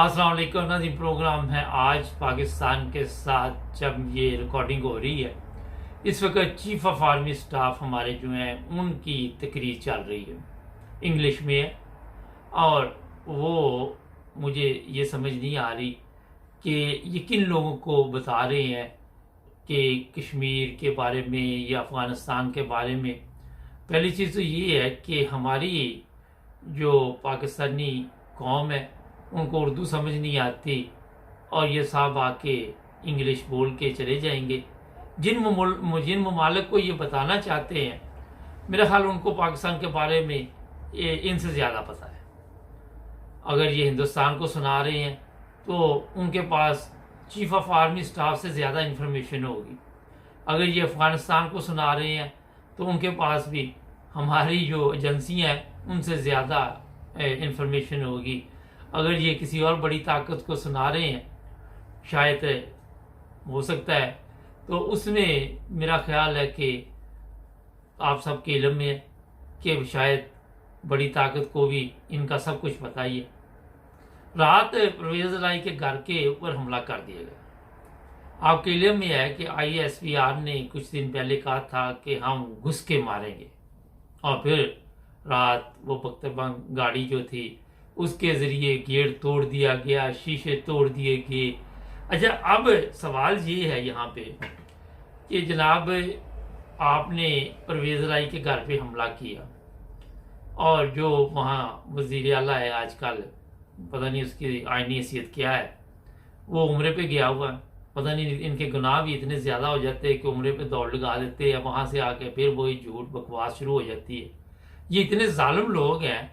अस्सलाम वालेकुम नाज़रीन, प्रोग्राम है आज पाकिस्तान के साथ। जब ये रिकॉर्डिंग हो रही है इस वक्त चीफ ऑफ आर्मी स्टाफ हमारे जो हैं उनकी तकरीर चल रही है, इंग्लिश में है। और वो मुझे ये समझ नहीं आ रही कि ये किन लोगों को बता रहे हैं कि कश्मीर के बारे में या अफ़गानिस्तान के बारे में। पहली चीज़ तो ये है कि हमारी जो पाकिस्तानी कौम है उनको उर्दू समझ नहीं आती और ये साहब आके इंग्लिश बोल के चले जाएंगे। जिन ममालिक को ये बताना चाहते हैं, मेरा ख्याल उनको पाकिस्तान के बारे में इनसे ज़्यादा पता है। अगर ये हिंदुस्तान को सुना रहे हैं तो उनके पास चीफ ऑफ आर्मी स्टाफ से ज़्यादा इन्फॉर्मेशन होगी। अगर ये अफ़गानिस्तान को सुना रहे हैं तो उनके पास भी हमारी जो एजेंसियाँ हैं उनसे ज़्यादा इन्फॉर्मेशन होगी। अगर ये किसी और बड़ी ताकत को सुना रहे हैं, शायद हो सकता है, तो उसमें मेरा ख्याल है कि आप सबके इल्म में है कि शायद बड़ी ताकत को भी इनका सब कुछ पता ही है। रात परवेज़ लाई के घर के ऊपर हमला कर दिया गया। आपके इल्म में है कि ISPR ने कुछ दिन पहले कहा था कि हम घुस के मारेंगे, और फिर रात वो बख्तरबंद गाड़ी जो थी उसके ज़रिए गेट तोड़ दिया गया, शीशे तोड़ दिए गए। अच्छा, अब सवाल ये है यहाँ पे कि जनाब आपने परवेज़ लाई के घर पे हमला किया और जो वहाँ वज़ीर आला है आजकल, पता नहीं उसकी आईनी हैसियत क्या है, वो उम्रे पे गया हुआ है। पता नहीं इनके गुनाह भी इतने ज़्यादा हो जाते हैं कि उम्रे पे दौड़ लगा देते हैं, वहाँ से आके फिर वही झूठ बकवास शुरू हो जाती है। ये इतने जालिम लोग हैं,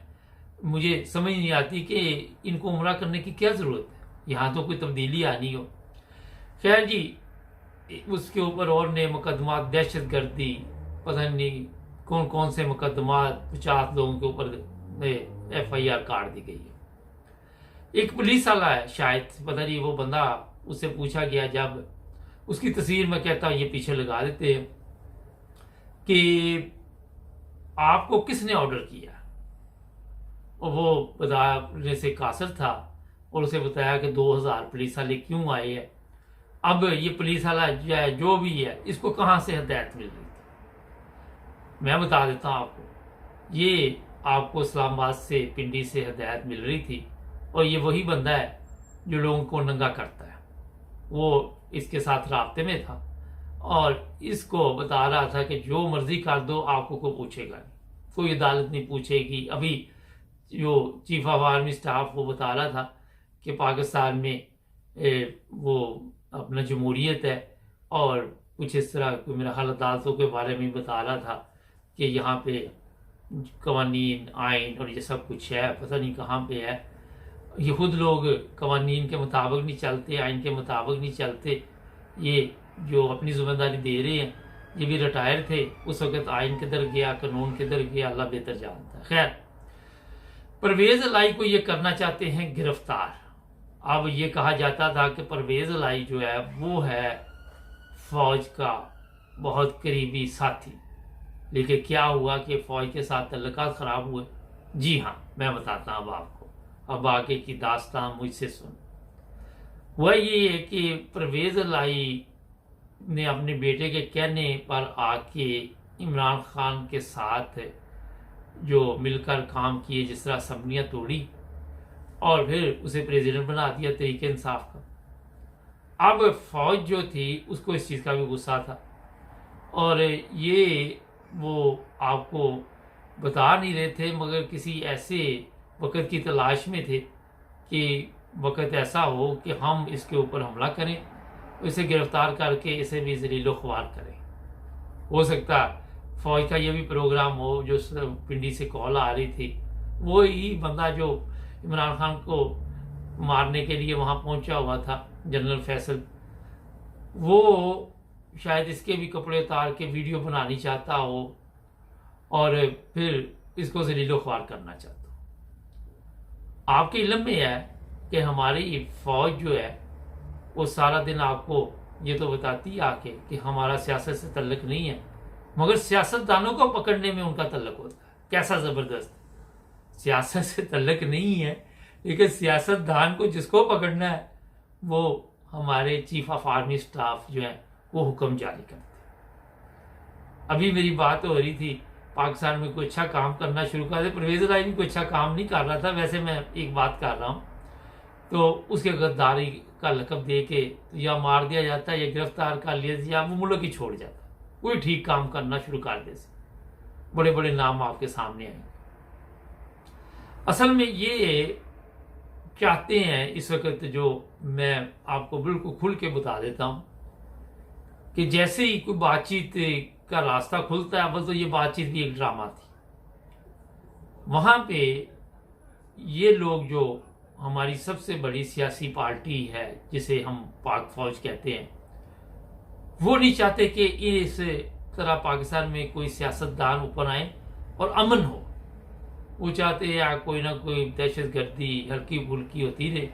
मुझे समझ नहीं आती कि इनको उम्रा करने की क्या ज़रूरत है। यहाँ तो कोई तब्दीली आनी हो। खैर जी, उसके ऊपर और नए मुकदमा, दहशत गर्दी, पता नहीं कौन कौन से मुकदमा, 50 लोगों के ऊपर FIR काट दी गई है। एक पुलिस वाला है, शायद पता नहीं वो बंदा, उससे पूछा गया, जब उसकी तस्वीर में कहता ये पीछे लगा देते हैं कि आपको किसने ऑर्डर किया, और वो बताने से कासर था और उसे बताया कि 2000 पुलिस वाले क्यों आए हैं। अब ये पुलिस वाला जो भी है, इसको कहाँ से हिदायत मिल रही थी, मैं बता देता हूँ आपको। ये आपको इस्लामाबाद से, पिंडी से हिदायत मिल रही थी, और ये वही बंदा है जो लोगों को नंगा करता है। वो इसके साथ राब्ते में था और इसको बता रहा था कि जो मर्जी कर दो, आपको कोई पूछेगा नहीं, कोई अदालत नहीं पूछेगी। अभी जो चीफ ऑफ आर्मी स्टाफ वो बता रहा था कि पाकिस्तान में वो अपना जमहूरियत है, और कुछ इस तरह को मेरा ख्याल अदालतों के बारे में बता रहा था कि यहाँ पे कवानीन, आइन और ये सब कुछ है, पता नहीं कहाँ पे है। ये खुद लोग कवानीन के मुताबिक नहीं चलते, आइन के मुताबिक नहीं चलते। ये जो अपनी जिम्मेदारी दे रहे हैं, ये भी रिटायर थे उस वक्त, आइन किधर गया, कानून किधर गया, अल्लाह बेहतर जानता है। खैर, परवेज़ लाई को ये करना चाहते हैं गिरफ्तार। अब ये कहा जाता था कि परवेज़ लाई जो है वो है फौज का बहुत करीबी साथी, लेकिन क्या हुआ कि फौज के साथ तल्लुकात ख़राब हुए। जी हाँ, मैं बताता हूँ अब आपको, अब आगे की दास्तान मुझसे सुन। वह ये है कि परवेज़ लाई ने अपने बेटे के कहने पर आके इमरान खान के साथ जो मिलकर काम किए, जिस तरह असम्बलियाँ तोड़ी और फिर उसे प्रेसिडेंट बना दिया तरीके इंसाफ का। अब फौज जो थी उसको इस चीज़ का भी गुस्सा था, और ये वो आपको बता नहीं रहे थे, मगर किसी ऐसे वक़्त की तलाश में थे कि वक़्त ऐसा हो कि हम इसके ऊपर हमला करें, इसे गिरफ्तार करके इसे भी ज़लील ख्वार करें। हो सकता फौज का ये भी प्रोग्राम हो। जो पिंडी से कॉल आ रही थी, वो ही बंदा जो इमरान खान को मारने के लिए वहाँ पहुँचा हुआ था, जनरल फैसल, वो शायद इसके भी कपड़े उतार के वीडियो बनानी चाहता हो और फिर इसको ज़लील ख्वार करना चाहता हो। आपके इल्म में है कि हमारी फौज जो है वो सारा दिन आपको ये तो बताती है आके कि हमारा सियासत से तल्लुक नहीं है, मगर सियासतदानों को पकड़ने में उनका तल्लुक होता है। कैसा ज़बरदस्त, सियासत से तल्लुक नहीं है लेकिन सियासतदान को जिसको पकड़ना है वो हमारे चीफ ऑफ आर्मी स्टाफ जो है वो हुक्म जारी करते हैं। अभी मेरी बात हो रही थी पाकिस्तान में कोई अच्छा काम करना शुरू कर दे। परवेज इलाही भी कोई अच्छा काम नहीं कर रहा था, वैसे मैं एक बात कर रहा हूँ, तो उसके गद्दारी का लकब दे के या मार दिया जाता है या गिरफ्तार कर लिया या वो मुल्क ही छोड़ जाता, कोई ठीक काम करना शुरू कर दे, बड़े बड़े नाम आपके सामने आएंगे। असल में ये चाहते हैं इस वक्त, जो मैं आपको बिल्कुल खुल के बता देता हूं कि जैसे ही कोई बातचीत का रास्ता खुलता है, बस तो ये बातचीत भी एक ड्रामा थी। वहां पे ये लोग जो हमारी सबसे बड़ी सियासी पार्टी है जिसे हम पाक फौज कहते हैं, वो नहीं चाहते कि इस तरह पाकिस्तान में कोई सियासतदान ऊपर आए और अमन हो। वो चाहते हैं या कोई ना कोई दहशत गर्दी हल्की फुल्की होती रहे,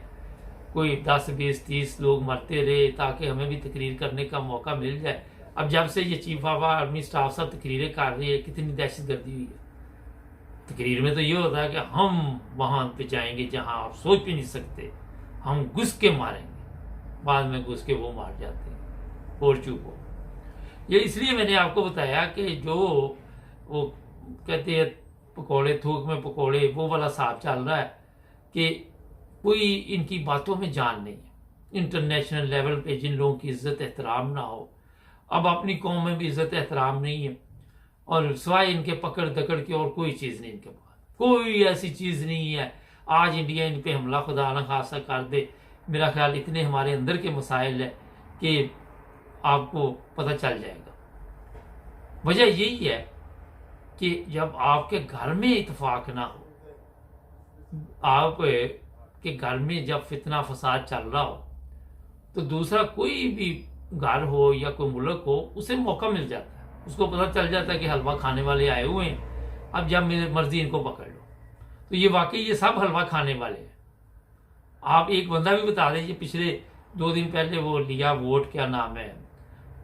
कोई 10, 20, 30 लोग मरते रहे ताकि हमें भी तकरीर करने का मौका मिल जाए। अब जब से ये चीफ ऑफ आर्मी स्टाफ सब तकरीरें कर रही है, कितनी दहशत गर्दी हुई है। तकरीर में तो ये होता है कि हम वहां पे जाएंगे जहां आप सोच भी नहीं सकते, हम घुस के मारेंगे, बाद में घुस के वो मार जाते हैं और चुप हो। ये इसलिए मैंने आपको बताया कि जो वो कहते हैं पकोड़े थूक में पकोड़े, वो वाला साहब चल रहा है कि कोई इनकी बातों में जान नहीं है। इंटरनेशनल लेवल पे जिन लोगों की इज्जत एहतराम ना हो, अब अपनी कौम में भी इज्जत एहतराम नहीं है, और सिवाय इनके पकड़ दकड़ की और कोई चीज़ नहीं इनके पास, कोई ऐसी चीज़ नहीं है। आज इंडिया इन पे हमला खुदा न खासा कर दे, मेरा ख्याल इतने हमारे अंदर के मसाइल है कि आपको पता चल जाएगा। वजह यही है कि जब आपके घर में इत्तेफाक ना हो, आप के घर में जब फितना फसाद चल रहा हो, तो दूसरा कोई भी घर हो या कोई मुल्क हो उसे मौका मिल जाता है। उसको पता चल जाता है कि हलवा खाने वाले आए हुए हैं, अब जब मेरी मर्जी इनको पकड़ लो। तो ये वाकई ये सब हलवा खाने वाले हैं। आप एक बंदा भी बता दीजिए, पिछले 2 दिन पहले वो लिया वोट, क्या नाम है,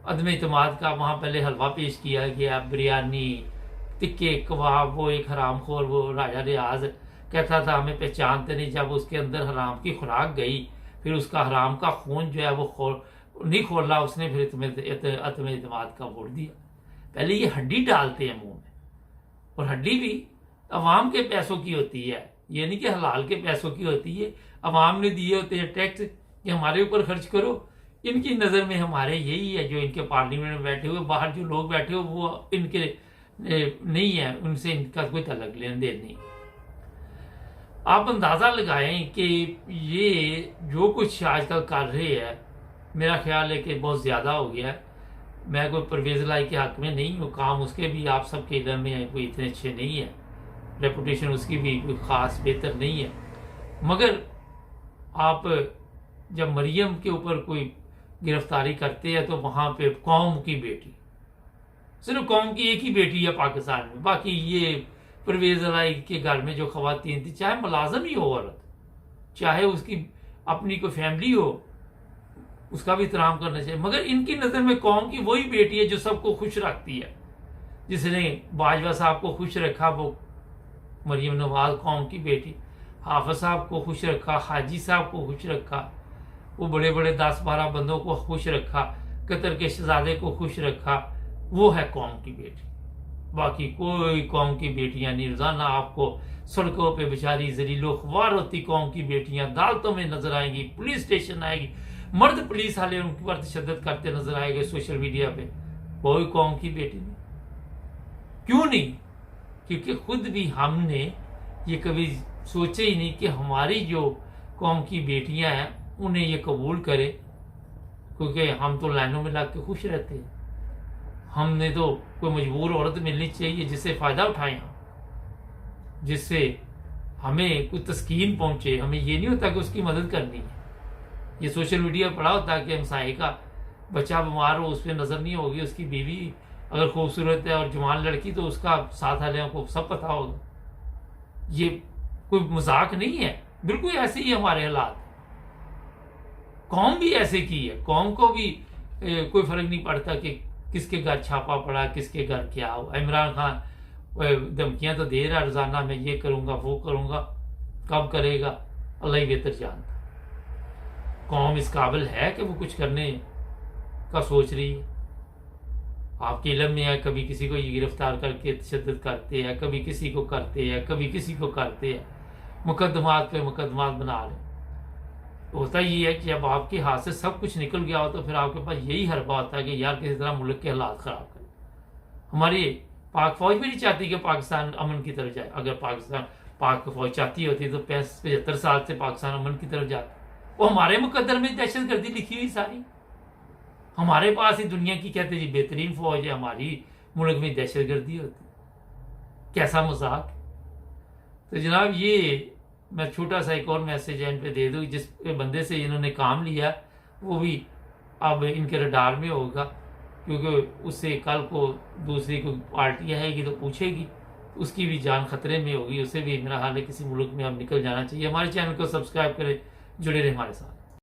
अदम इतमाद का, वहां पहले हलवा पेश किया गया, बिरयानी, टिक्के, कबाब, वो एक हरामखोर वो राजा रियाज कहता था हमें पहचानते नहीं, जब उसके अंदर हराम की खुराक गई फिर उसका हराम का खून जो है वो नहीं खोला उसने, फिर अदम इतमाद का वोट दिया। पहले ये हड्डी डालते हैं मुंह में, और हड्डी भी अवाम के पैसों की होती है, ये नहीं कि हलाल के पैसों की होती है। अवाम ने दिए होते हैं टैक्स कि हमारे ऊपर खर्च करो। इनकी नज़र में हमारे यही है, जो इनके पार्लियामेंट में बैठे हुए, बाहर जो लोग बैठे हुए वो इनके नहीं है, उनसे इनका कोई तलक लेन देन नहीं। आप अंदाजा लगाएं कि ये जो कुछ आजकल कर रहे हैं, मेरा ख्याल है कि बहुत ज़्यादा हो गया है। मैं कोई परवेज इलाही के हक में नहीं हूँ, काम उसके भी आप सबके इलम में कोई इतने अच्छे नहीं है, रेपुटेशन उसकी भी कोई ख़ास बेहतर नहीं है। मगर आप जब मरियम के ऊपर कोई गिरफ्तारी करते हैं तो वहाँ पे कौम की बेटी, सिर्फ कौम की एक ही बेटी है पाकिस्तान में, बाकी ये परवेज इलाही के घर में जो खवातीन थी, चाहे मुलाजम ही हो औरत, चाहे उसकी अपनी कोई फैमिली हो, उसका भी एहतराम करना चाहिए। मगर इनकी नज़र में कौम की वही बेटी है जो सबको खुश रखती है। जिसने बाजवा साहब को खुश रखा वो मरियम नवाज कौम की बेटी, हाफिज साहब को खुश रखा, हाजी साहब को खुश रखा, वो बड़े बड़े 10-12 बंदों को खुश रखा, कतर के शहजादे को खुश रखा, वो है कौम की बेटी। बाकी कोई कौम की बेटियां नहीं। रोजाना आपको सड़कों पे बेचारी जलीलो ख्वार होती कौम की बेटियां अदालतों में नजर आएंगी, पुलिस स्टेशन आएगी, मर्द पुलिस वाले उनके पर तशद्दुद करते नजर आएंगे सोशल मीडिया पे। कोई कौम की बेटी नहीं। क्यों नहीं? क्योंकि खुद भी हमने ये कभी सोचे ही नहीं कि हमारी जो कौम की बेटियां हैं उन्हें ये कबूल करे, क्योंकि हम तो लाइनों में लग के खुश रहते हैं। हमने तो कोई मजबूर औरत मिलनी चाहिए जिससे फायदा उठाएं हम, जिससे हमें कोई तस्कीन पहुंचे। हमें ये नहीं होता कि उसकी मदद करनी है। ये सोशल मीडिया पर पड़ा होता है कि हमसाये का बच्चा बीमार हो, उस पर नजर नहीं होगी, उसकी बीवी अगर खूबसूरत है और जवान लड़की तो उसका साथ वाले को सब पता होगा। ये कोई मजाक नहीं है, बिल्कुल ऐसे ही हमारे हालात। कौम भी ऐसे की है, कौम को भी कोई फर्क नहीं पड़ता कि किसके घर छापा पड़ा, किसके घर क्या हो। इमरान खान धमकियां तो दे रहा रोजाना, मैं ये करूंगा वो करूंगा, कब करेगा? अल्लाह ही बेहतर जानता। कौम इस काबिल है कि वो कुछ करने का सोच रही है? आपके इल्म में है, कभी किसी को ये गिरफ्तार करके तशद्दुद करते हैं, कभी किसी को करते हैं, कभी किसी को करते हैं, मुकदमात पे मुकदमात बना रहे। होता ये है कि जब आपके हाथ से सब कुछ निकल गया हो तो फिर आपके पास यही हरबा होता है कि यार किसी तरह मुल्क के हालात खराब करें। हमारी पाक फौज भी नहीं चाहती कि पाकिस्तान अमन की तरफ जाए। अगर पाक फौज चाहती होती तो 75 साल से पाकिस्तान अमन की तरफ जाता। वो हमारे मुकद्दर में दहशतगर्दी लिखी हुई सारी। हमारे पास ही दुनिया की कहते जी बेहतरीन फौज है, हमारी मुल्क में दहशतगर्दी होती। कैसा मजाक। तो जनाब ये मैं छोटा सा एक और मैसेज इन पे दे दूँ, जिस बंदे से इन्होंने काम लिया वो भी अब इनके रडार में होगा, क्योंकि उससे कल को दूसरी कोई पार्टी आएगी तो पूछेगी, उसकी भी जान खतरे में होगी। उसे भी मेरा हाल है किसी मुल्क में अब निकल जाना चाहिए। हमारे चैनल को सब्सक्राइब करें, जुड़े रहे हमारे साथ।